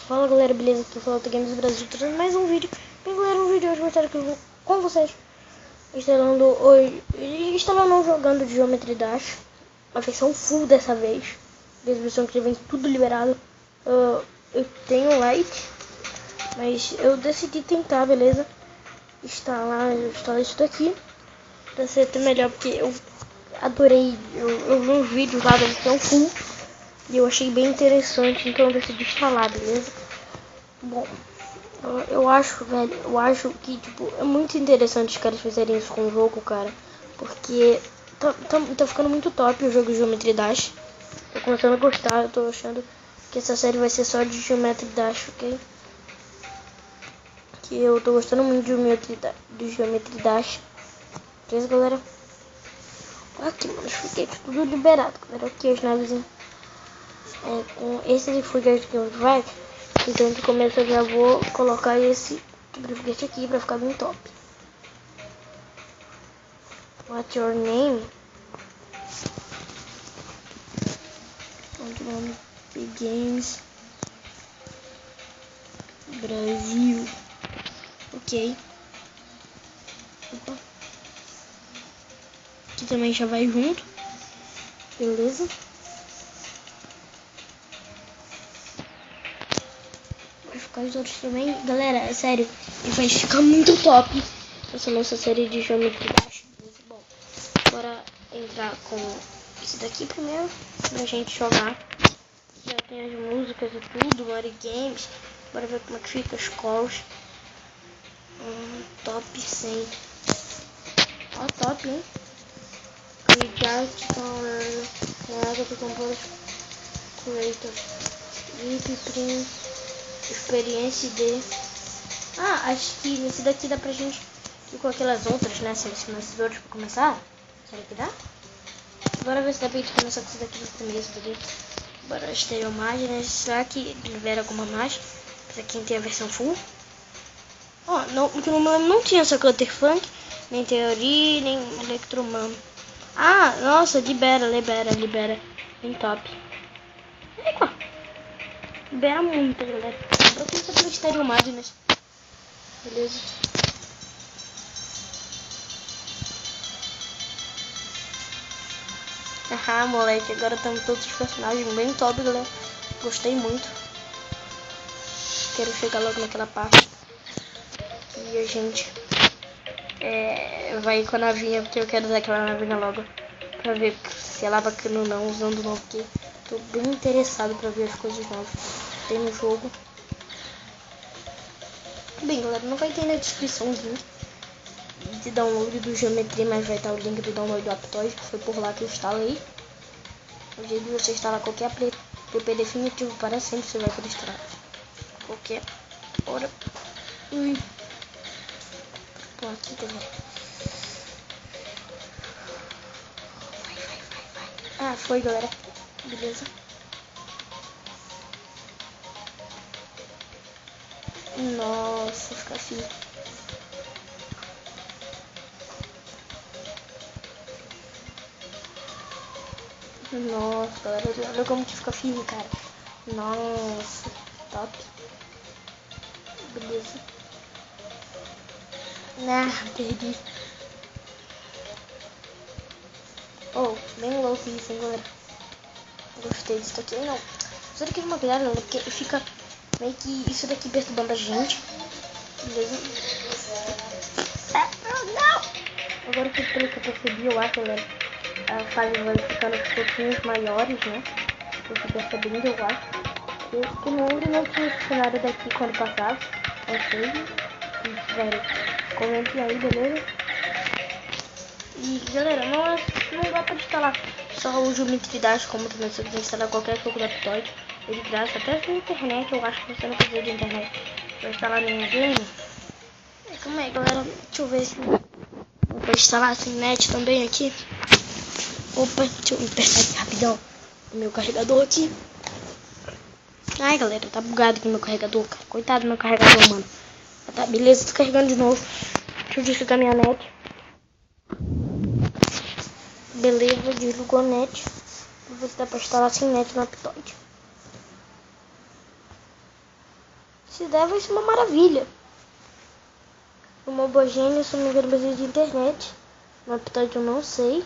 Fala galera, beleza? Aqui é o Games Brasil, trazendo mais um vídeo. Bem galera, um vídeo hoje vou estar aqui com vocês instalando jogando de Geometry Dash, a versão full dessa vez, a versão que já vem tudo liberado. Eu tenho Lite, mas eu decidi tentar, beleza? Instalar isso daqui pra ser até melhor, porque eu adorei, eu vi uns vídeos lá da versão full e eu achei bem interessante, então eu decidi instalar, beleza? Bom, eu acho, velho, que, tipo, é muito interessante os caras fazerem isso com o jogo, cara. Porque tá ficando muito top o jogo de Geometry Dash. Tô começando a gostar, eu tô achando que essa série vai ser só de Geometry Dash, ok? Que eu tô gostando muito de Geometry Dash. Beleza, galera? Aqui, mano, fiquei tudo liberado, galera. Aqui as naves com esse Frigate Vai. Então de começo eu já vou colocar esse Frigate aqui pra ficar bem top. What's your name? Nome Games Brasil. Ok. Opa. Aqui também já vai junto. Beleza. Vai ficar os outros também. Galera, é sério, vai ficar muito top essa nossa série de Geometry Dash. Muito bom. Bora entrar com esse daqui primeiro pra gente jogar. Já tem as músicas e tudo, Mario Games. Bora ver como é que fica as calls. Top 100. Ó, top, hein? Recharge Power to Compose Creator. VIP Prince. Experiência de. Acho que nesse daqui dá pra gente ir com aquelas outras, né? Nesses outros pra começar. Será que dá? Bora ver se dá pra gente começar com esse daqui no começo daqui. Bora Stereo Máginas. Será que libera alguma mais? Pra quem tem a versão full. Não tinha essa Clutter Funk, nem Theory, nem Electroman. Nossa, libera. Bem top. Eita. Libera muito, galera. Eu tenho que fazer Stereo Máginas. Beleza. Moleque, agora estamos todos os personagens bem top, galera. Gostei muito. Quero chegar logo naquela parte. E a gente vai com a navinha, porque eu quero usar aquela navinha logo. Pra ver se ela é bacana ou não, usando o novo, porque tô bem interessado pra ver as coisas novas que tem no jogo. Bem, galera, não vai ter na descrição o link de download do Geometry, mas vai estar o link do download do Aptoide, que foi por lá que eu instalei. O jeito de você instalar qualquer app definitivo para sempre, você vai poder instalar qualquer hora. Pô, aqui também. Vai. Foi, galera. Beleza. Nossa, fica assim. Nossa, galera, olha como que fica firme, cara. Nossa, top. Beleza. Perdi. Bem louco isso, hein, galera. Gostei disso aqui. Não, isso daqui é uma piada, galera, porque fica meio que isso daqui perturbando a gente. Beleza. Não! Agora que pelo que eu percebi, eu acho, galera, a fase vai ficando um pouquinho maiores, né? Eu tô percebendo, eu acho. Eu não tinha esse cenário daqui quando passava. Não sei. Se tiverem, comentem aí, beleza? E galera, não dá pra instalar só o Geometry Dash, como também você quiser instalar qualquer jogo do Aptoide. É de graça, até na internet, eu acho que você não precisa de internet pra instalar nenhum game. Calma aí, galera, deixa eu ver se vou instalar sem net também aqui. Opa, deixa eu apertar aqui rapidão o meu carregador aqui. Ai, galera, tá bugado aqui meu carregador, cara. Coitado do meu carregador, mano. Tá, beleza, tô carregando de novo. Deixa eu desligar minha net. Beleza, desligou a net. Vou ver se dá pra instalar sem net no Aptoide. Se der, vai ser uma maravilha. O Mobogênio, se não me engano, precisa de internet. No Aptide eu não sei.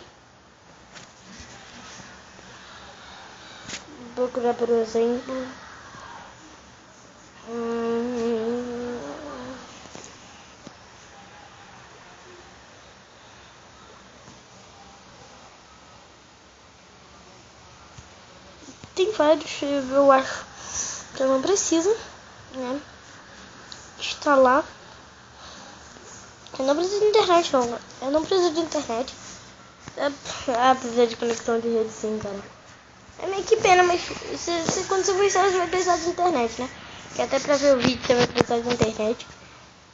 Vou procurar, por exemplo. Tem vários, eu acho que eu não preciso, né, instalar. Eu não preciso de internet, não. Eu não preciso de internet. Precisa de conexão de rede, sim, cara. É meio que pena, mas quando você for instalar, você vai precisar de internet, né? Que até pra ver o vídeo você vai precisar de internet.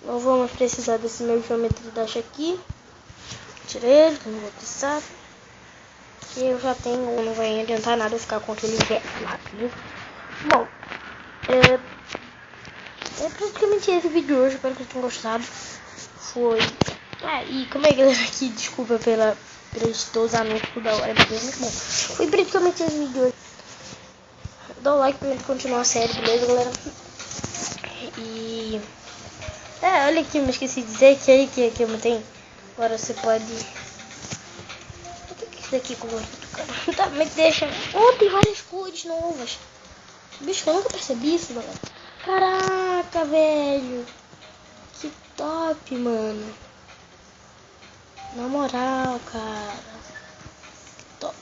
Não vamos precisar desse meu geometria dash aqui. Tirei ele, não vou precisar. Que eu já tenho, não vai adiantar nada eu ficar com aquele velho lá, viu? Bom, é praticamente esse vídeo hoje, espero que vocês tenham gostado. Foi. E como é, galera, aqui, desculpa pela estou usando toda hora, mas é muito bom. Foi praticamente esse vídeo hoje. Dá o like pra gente continuar a série, beleza, galera? E. Olha aqui, me esqueci de dizer que aí que eu tenho. Agora você pode. O que é isso daqui colorido, cara? Tá, mas deixa. Tem várias cores novas. Bicho, eu nunca percebi isso, galera. Caraca, velho. Que top, mano. Na moral, cara. Que top.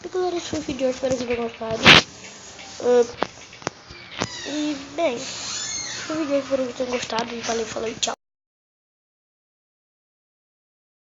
E galera, esse foi o vídeo de hoje. Espero que vocês tenham gostado. E, bem, esse foi o vídeo de hoje. Espero que vocês tenham gostado. E valeu, falou e tchau.